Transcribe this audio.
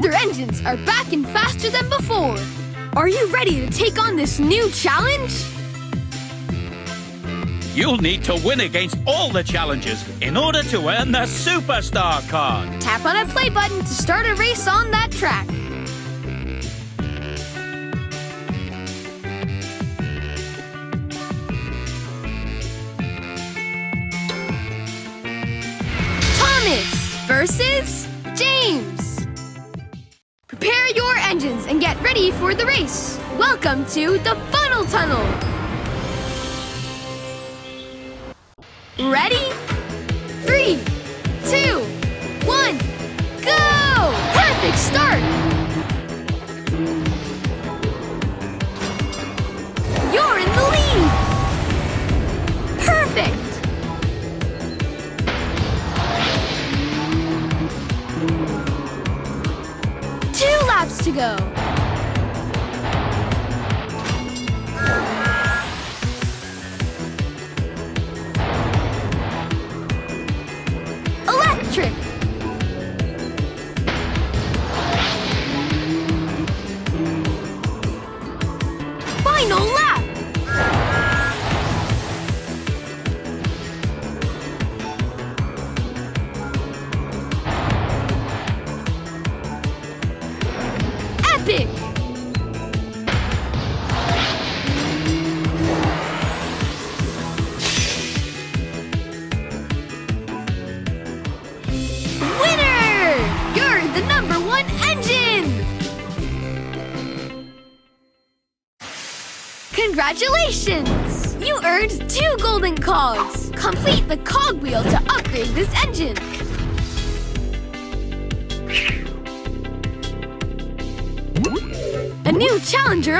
Their engines are back and faster than before. Are you ready to take on this new challenge? You'll need to win against all the challenges in order to earn the Superstar card. Tap on a play button to start a race on that track. Thomas versus James. Prepare your engines and get ready for the race. Welcome to the Funnel Tunnel. Ready? 3, 2, 1, go! Perfect start! You're in the lead! Perfect! Two laps to go. Electric. Final lap. Epic. Winner! You're the #1 engine! Congratulations! You earned 2 golden cogs. Complete the cogwheel to upgrade this engine. A new challenger